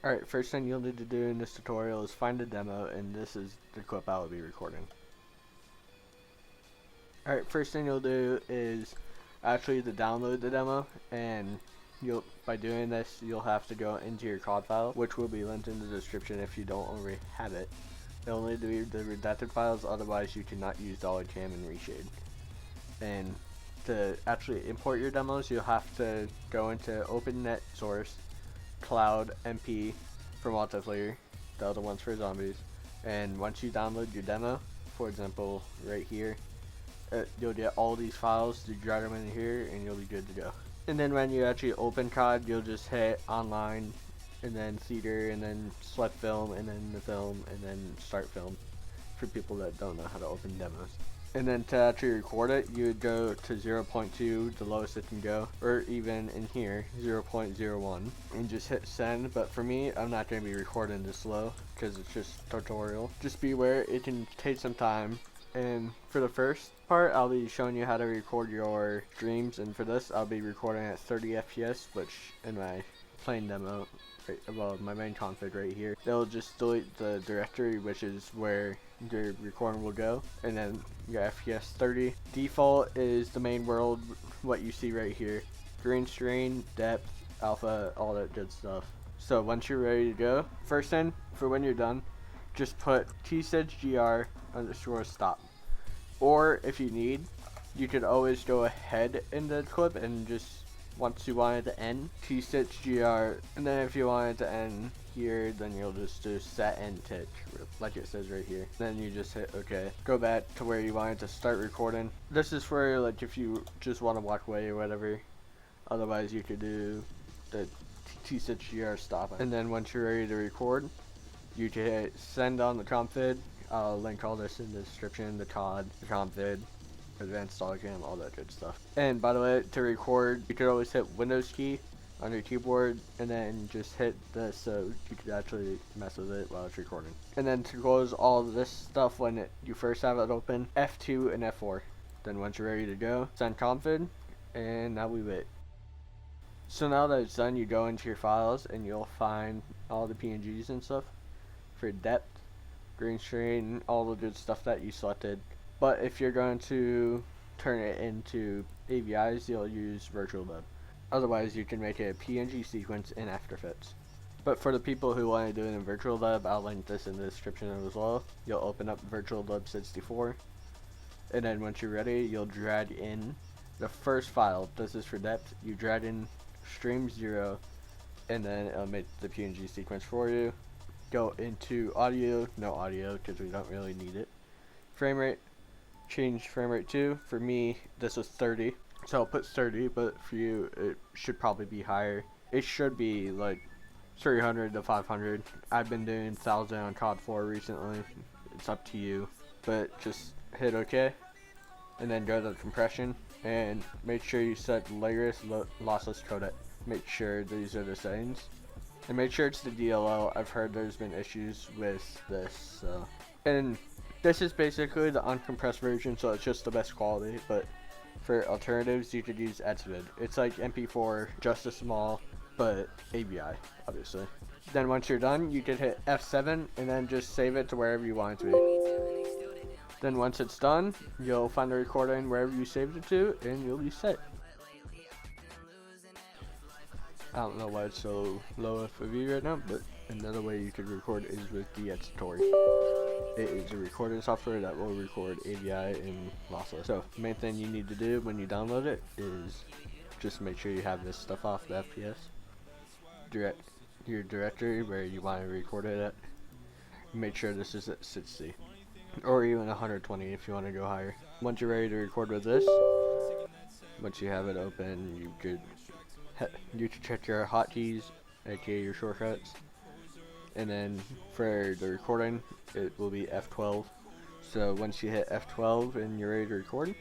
Alright, first thing you'll need to do in this tutorial is find a demo, and this is the clip I will be recording. Alright, first thing you'll do is actually to download the demo, and by doing this you'll have to go into your COD file, which will be linked in the description if you don't already have it. It'll need to be the redacted files, otherwise you cannot use $cam and reshade. And to actually import your demos, you'll have to go into Open Net Source, Cloud, MP for multiplayer, the other ones for zombies. And once you download your demo, for example right here, you'll get all these files, you drag them in here, and you'll be good to go. And then when you actually open COD, you'll just hit online, and then theater, and then select film, and then the film, and then start film, for people that don't know how to open demos. And then to actually record it, you would go to 0.2, the lowest it can go, or even in here, 0.01, and just hit send. But for me, I'm not going to be recording this low, because it's just tutorial. Just be aware, it can take some time. And for the first part, I'll be showing you how to record your streams, and for this, I'll be recording at 30 FPS, which in my plain demo, well, my main config right here, they'll just delete the directory, which is where your recording will go, and then your FPS 30. Default is the main world, what you see right here. Green screen, depth, alpha, all that good stuff. So once you're ready to go, first thing, for when you're done, just put t_stop. Or if you need, you could always go ahead in the clip and just, once you want it to end, t_gr, and then if you want it to end here, then you'll just do set end tick, like it says right here. Then you just hit OK. Go back to where you want it to start recording. This is for like if you just want to walk away or whatever. Otherwise you could do the t_gr stop. And then once you're ready to record, you can hit send on the config. I'll link all this in the description, the COD, the config, advanced cam, all that good stuff. And by the way, to record, you could always hit Windows key on your keyboard, and then just hit this so you could actually mess with it while it's recording. And then to close all this stuff when you first have it open, F2 and F4. Then once you're ready to go, send config, and now we wait. So now that it's done, you go into your files and you'll find all the PNGs and stuff for depth, green screen, all the good stuff that you selected. But if you're going to turn it into AVIs, you'll use virtual dub. Otherwise, you can make a PNG sequence in After Effects. But for the people who want to do it in virtual dub, I'll link this in the description as well. You'll open up virtual dub 64, and then once you're ready, you'll drag in the first file. This is for depth. You drag in stream 0, and then it'll make the PNG sequence for you. Go into audio, no audio because we don't really need it. Frame rate, change frame rate to, for me this was 30, so I'll put 30, but for you it should probably be higher. It should be like 300 to 500. I've been doing 1000 on COD 4 recently. It's up to you, but just hit OK, and then go to the compression, and make sure you set layers lossless codec. Make sure these are the settings. And make sure it's the DLL. I've heard there's been issues with this. And this is basically the uncompressed version, so it's just the best quality. But for alternatives, you could use XVID. It's like MP4, just as small, but AVI, obviously. Then once you're done, you can hit F7 and then just save it to wherever you want it to be. Then once it's done, you'll find the recording wherever you saved it to, and you'll be set. I don't know why it's so low of a view right now, but another way you could record is with DxTory. It is a recording software that will record AVI and lossless. So the main thing you need to do when you download it is just make sure you have this stuff off the FPS. Your directory where you want to record it at. Make sure this is at 60. Or even 120 if you want to go higher. Once you're ready to record with this, once you have it open, you can check your hotkeys, aka your shortcuts, and then for the recording it will be F12. So once you hit F12 and you're ready to record,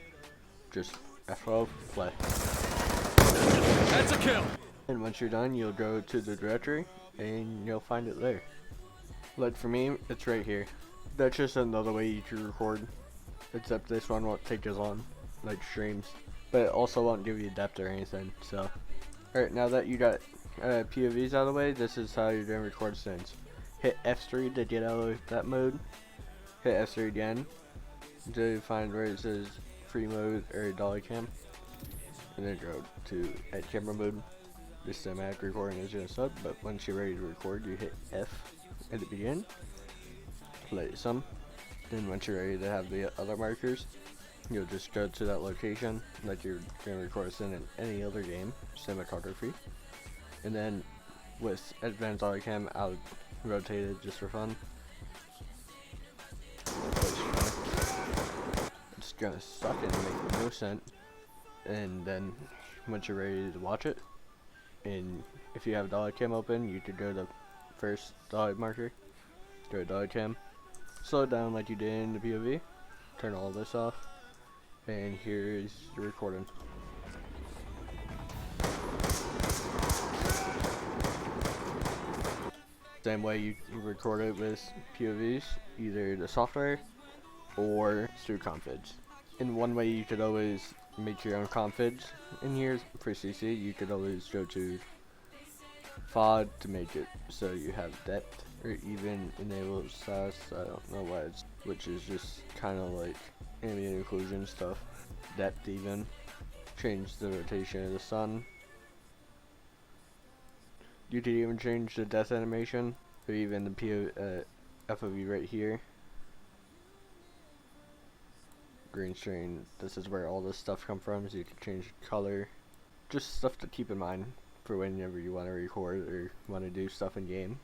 just F12, play. That's a kill! And once you're done, you'll go to the directory and you'll find it there. Like for me, it's right here. That's just another way you can record, except this one won't take as long, like streams, but it also won't give you depth or anything. So alright, now that you got POVs out of the way, this is how you're going to record scenes. Hit F3 to get out of that mode. Hit F3 again until you find where it says free mode or dolly cam. And then go to at camera mode. This cinematic recording is going to stop, but once you're ready to record, you hit F at the beginning. Play some. Then once you're ready to have the other markers, you'll just go to that location like you're going to record a scene in any other game, cinematography. And then with advanced dolly cam, I'll rotate it just for fun. It's gonna suck and make no sense. And then once you're ready to watch it, and if you have dolly cam open, you could go to the first dolly marker, go to dolly cam, slow it down like you did in the POV, turn all this off, and here's your recording. Same way you record it with POVs, either the software or through configs. And one way you could always make your own configs in here for CC, you could always go to FOD to make it so you have depth, or even enable SAS, I don't know why it's, which is just kind of like ambient occlusion stuff. Depth even, change the rotation of the sun. You could even change the death animation, or even the FOV right here. Green screen, this is where all this stuff comes from, so you can change color. Just stuff to keep in mind for whenever you want to record or want to do stuff in game.